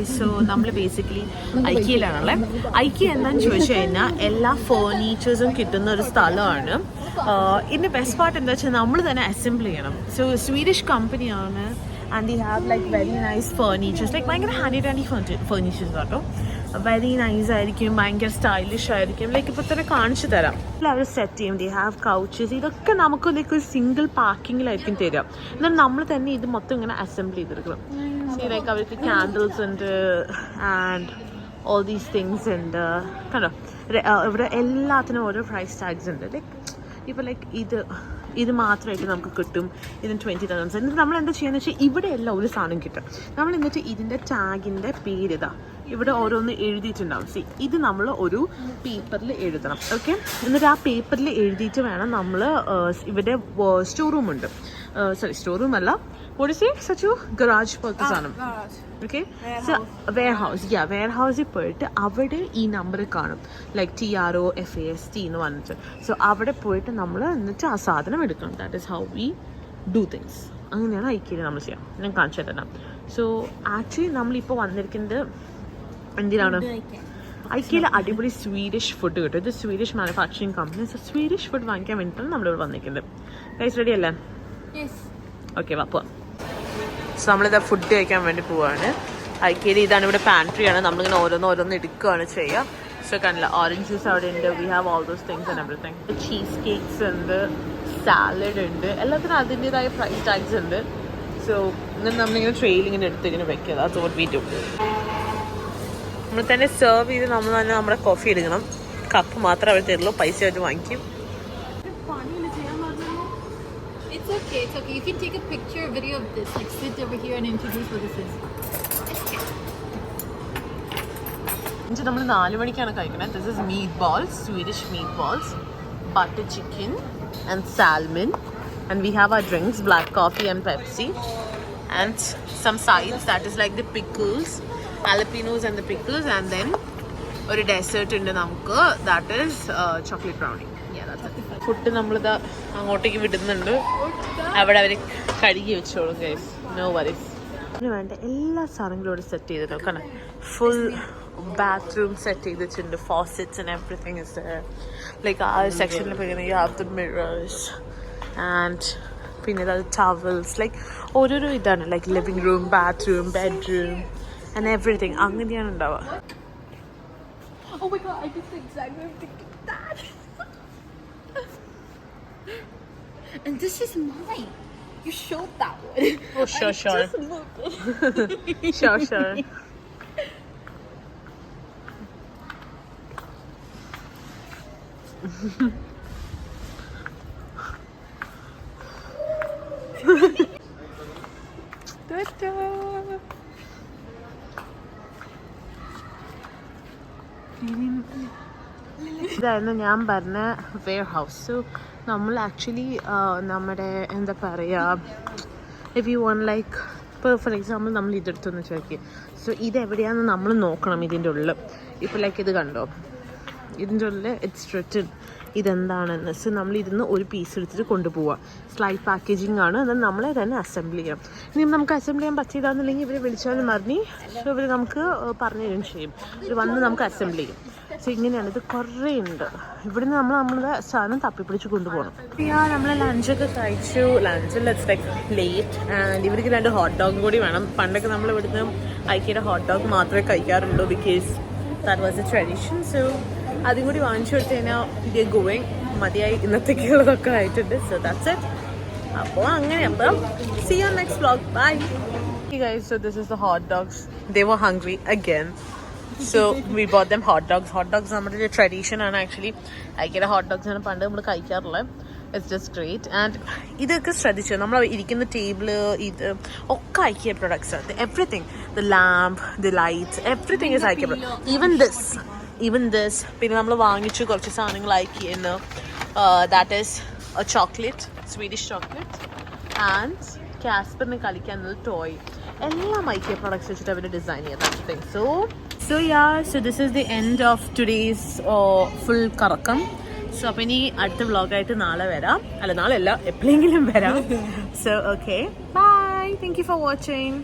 Guys, so നമ്മൾ basically ഐക്കിയയിലാണല്ലേ. IKEA എന്താണെന്ന് ചോദിച്ചു കഴിഞ്ഞാൽ എല്ലാ ഫേർണിച്ചേഴ്സും കിട്ടുന്ന ഒരു സ്ഥലമാണ്. ഇതിൻ്റെ ബെസ്റ്റ് പാർട്ട് എന്താ വെച്ചാൽ നമ്മൾ തന്നെ അസംബിൾ ചെയ്യണം. സോ സ്വീഡിഷ് കമ്പനിയാണ്. And they have like very nice furnitures, like ഭയങ്കര ഹാൻഡി ഡാൻഡി ഫേർണിച്ചേഴ്സ് കേട്ടോ. വെരി നൈസ് ആയിരിക്കും, ഭയങ്കര സ്റ്റൈലിഷ് ആയിരിക്കും. ലൈക്ക് ഇപ്പോൾ തന്നെ കാണിച്ചു തരാം. അവർ സെറ്റ് ചെയ്യും. They have couches. ഇതൊക്കെ നമുക്ക് ലൈക്ക് ഒരു സിംഗിൾ പാക്കിങ്ങിലായിരിക്കും തരാം. എന്നാൽ നമ്മൾ തന്നെ ഇത് മൊത്തം ഇങ്ങനെ അസംബിൾ ചെയ്തെടുക്കണം. ലൈക്ക് അവർക്ക് ക്യാൻഡിൽസ് ഉണ്ട് ആൻഡ് ഓൾ ദീസ് തിങ്സ് ഉണ്ട്. കണ്ടോ, ഇവിടെ എല്ലാത്തിനും ഓരോ പ്രൈസ് ടാഗ്സ് ഉണ്ട്. ലൈക്ക് ഇപ്പോൾ ലൈക്ക് ഇത് മാത്രമായിട്ട് നമുക്ക് കിട്ടും. ഇതിന് 20,000. എന്നിട്ട് നമ്മൾ എന്താ ചെയ്യുന്നത് വെച്ചാൽ ഇവിടെ എല്ലാം ഒരു സാധനം കിട്ടും. നമ്മൾ എന്നിട്ട് ഇതിൻ്റെ ടാഗിൻ്റെ പേര് ഇതാ ഇവിടെ ഓരോന്ന് എഴുതിയിട്ടുണ്ടാവും. ഇത് നമ്മൾ ഒരു പേപ്പറിൽ എഴുതണം. ഓക്കെ, എന്നിട്ട് ആ പേപ്പറിൽ എഴുതിയിട്ട് വേണം നമ്മൾ ഇവിടെ സ്റ്റോർ റൂം ഉണ്ട്. സോറി, സ്റ്റോർ റൂം അല്ല, ഗറാജ് പോലത്തെ സാധനം. ഓക്കെ, സോ വെയർഹൗസിൽ പോയിട്ട് അവിടെ ഈ നമ്പർ കാണും, ലൈക്ക് TROFAST എന്ന് പറഞ്ഞിട്ട്. സോ അവിടെ പോയിട്ട് നമ്മൾ എന്നിട്ട് ആ സാധനം എടുക്കണം. That is how we do things. അങ്ങനെയാണ് ഐക്കിയയിൽ നമ്മൾ ചെയ്യാം. ഞാൻ കാണിച്ചു തരാം. സോ ആക്ച്വലി നമ്മളിപ്പോൾ വന്നിരിക്കുന്നത് എന്തിനാണ്? ഐക്കിയയിൽ അടിപൊളി സ്വീഡിഷ് ഫുഡ് കിട്ടും. ഇത് Swedish manufacturing company. So Swedish food വാങ്ങിക്കാൻ വേണ്ടിയിട്ടാണ് നമ്മളിവിടെ വന്നിരിക്കുന്നത്. ഗൈസ് റെഡി അല്ലേ? ഓക്കെ, വാ പോവാം. സോ നമ്മളിതാ ഫുഡ് കഴിക്കാൻ വേണ്ടി പോവാണ്. ഐക്കിയയിൽ ഇതാണ് ഇവിടെ പാൻട്രിയാണ്. നമ്മളിങ്ങനെ ഓരോന്ന് എടുക്കുകയാണ് ചെയ്യുക. സോ കണ്ടില്ല, ഓറഞ്ച് ജ്യൂസ് അവിടെ ഉണ്ട്. We have all those things and everything. Cheese cakes ഉണ്ട്, സാലഡ് ഉണ്ട്, എല്ലാത്തിനും അതിൻ്റെതായ പ്രൈസ് ടാഗ്സ് ഉണ്ട്. സോ ഇങ്ങനെ നമ്മളിങ്ങനെ ട്രെയിൽ ഇങ്ങനെ എടുത്ത് ഇങ്ങനെ വെക്കുക. അത് വാട്ട് വി ഡു. നമ്മൾ തന്നെ സെർവ് ചെയ്ത് നമ്മൾ തന്നെ നമ്മുടെ കോഫി എടുക്കണം. കപ്പ് മാത്രമേ അവർ തരുള്ളൂ, പൈസ അവർ വാങ്ങിക്കും. It's okay. You can take a picture, a video of this. Like sit over here and introduce what this is. നമ്മൾ 4 മണിക്കാണ് കഴിക്കുന്നത്. This is meatballs, Swedish meatballs, butter chicken and salmon. And we have our drinks, black coffee and Pepsi. And some sides, that is like the pickles, jalapenos and the pickles. And then ഒരു desert ഉണ്ട് നമുക്ക്, that is chocolate brownie. Food നമ്മളിതാ അങ്ങോട്ടേക്ക് വിടുന്നുണ്ട്. അവിടെ അവർ കഴുകി വെച്ചോളും guys, no worries. അതിന് വേണ്ട എല്ലാ സാധനങ്ങളും ഇവിടെ സെറ്റ് ചെയ്തിട്ടോ. കാരണം ഫുൾ ബാത്റൂം സെറ്റ് ചെയ്ത് വെച്ചിട്ടുണ്ട്. Faucets and everything is there. Like ആ ഒരു സെക്ഷനിൽ പോയി you have the mirrors and പിന്നെ അത് ടവൽസ്. ലൈക്ക് ഓരോരോ ഇതാണ്, like living room, bathroom, bedroom and everything. അങ്ങനെയാണ് ഉണ്ടാവുക. Oh my god, I did the exact same thing to that. And this is mine. You showed that one. Oh, sure. Just look. Sure. ഇതായിരുന്നു ഞാൻ പറഞ്ഞ wear house. So നമ്മൾ actually നമ്മുടെ എന്താ പറയുക, if you want like ഇപ്പോൾ for example നമ്മൾ ഇതെടുത്തൊന്ന് ചോദിക്കുക. സോ ഇതെവിടെയാണെന്ന് നമ്മൾ നോക്കണം ഇതിൻ്റെ ഉള്ളിൽ. ഇപ്പോൾ ലൈക്ക് ഇത് കണ്ടോ, ഇതിൻ്റെ ഉള്ളിൽ ഇറ്റ്സ് റിട്ടൺ ഇതെന്താണെന്ന്. സോ നമ്മൾ ഇതിന്ന് ഒരു പീസ് എടുത്തിട്ട് കൊണ്ടുപോവുക. സ്ലൈഡ് പാക്കേജിങ് ആണ്. അത് നമ്മളെ തന്നെ അസംബിൾ ചെയ്യാം. ഇനി നമുക്ക് അസംബിൾ ചെയ്യാൻ പറ്റിയതാണെന്നുണ്ടെങ്കിൽ ഇവർ വിളിച്ചാലും മറിഞ്ഞ് സോ ഇവർ നമുക്ക് പറഞ്ഞു തരും ചെയ്യും. ഇവർ വന്ന് നമുക്ക് അസംബിൾ ചെയ്യും. സോ ഇങ്ങനെയാണ്. ഇത് കുറേ ഉണ്ട്. ഇവിടുന്ന് നമ്മളുടെ സാധനം തപ്പിപ്പിടിച്ച് കൊണ്ടുപോകണം. നമ്മൾ ലഞ്ചൊക്കെ കഴിച്ചു. ലഞ്ചിൽ ഇറ്റ്സ് ലൈക്ക് ലേറ്റ് ആൻഡ് ഇവർക്ക് 2 ഹോട്ട് ഡോഗ് കൂടി വേണം. പണ്ടൊക്കെ നമ്മൾ ഇവിടുന്ന് ഐക്കിയുടെ ഹോട്ട് ഡോഗ് മാത്രമേ കഴിക്കാറുള്ളൂ, because that was a tradition. So അതും കൂടി വാങ്ങിച്ചു കൊടുത്തു കഴിഞ്ഞാൽ ഇത് ഗോയിങ് മതിയായി, ഇന്നത്തേക്കുള്ളതൊക്കെ ആയിട്ടുണ്ട്. So that's it. അപ്പോൾ അങ്ങനെ, അപ്പം see you on next vlog. Bye. Hey guys, so this is the hot dogs. They were hungry again. So we bought them hot dogs. Hot dogs നമ്മുടെ ട്രഡീഷൻ ആണ് actually. ഐക്കിയുടെ hot dogs ആണ് പണ്ട് നമ്മൾ കഴിക്കാറുള്ളത്. It's just great. And ഇതൊക്കെ ശ്രദ്ധിച്ചു, നമ്മൾ ഇരിക്കുന്ന ടേബിള് ഇത് ഒക്കെ ഐക്കിയ പ്രൊഡക്ട്സ് ആണ്. Everything, the lamp, the lights, everything is IKEA product. Even this. പിന്നെ നമ്മൾ വാങ്ങിച്ചു കുറച്ച് സാധനങ്ങൾ ഐക്കിയെന്ന്. That is a chocolate, Swedish chocolate. And കാസ്പറിന് കളിക്കാനുള്ള ടോയ്. എല്ലാം ഐക്കിയ പ്രൊഡക്ട്സ് വെച്ചിട്ട് അവർ ഡിസൈൻ ചെയ്തത്. So this is the end of today's full കറക്കം. സോ അപ്പോൾ ഇനി അടുത്ത വ്ളോഗായിട്ട് നാളെ വരാം. നാളെ അല്ല, എപ്പോഴെങ്കിലും വരാം. So okay, bye. Thank you for watching.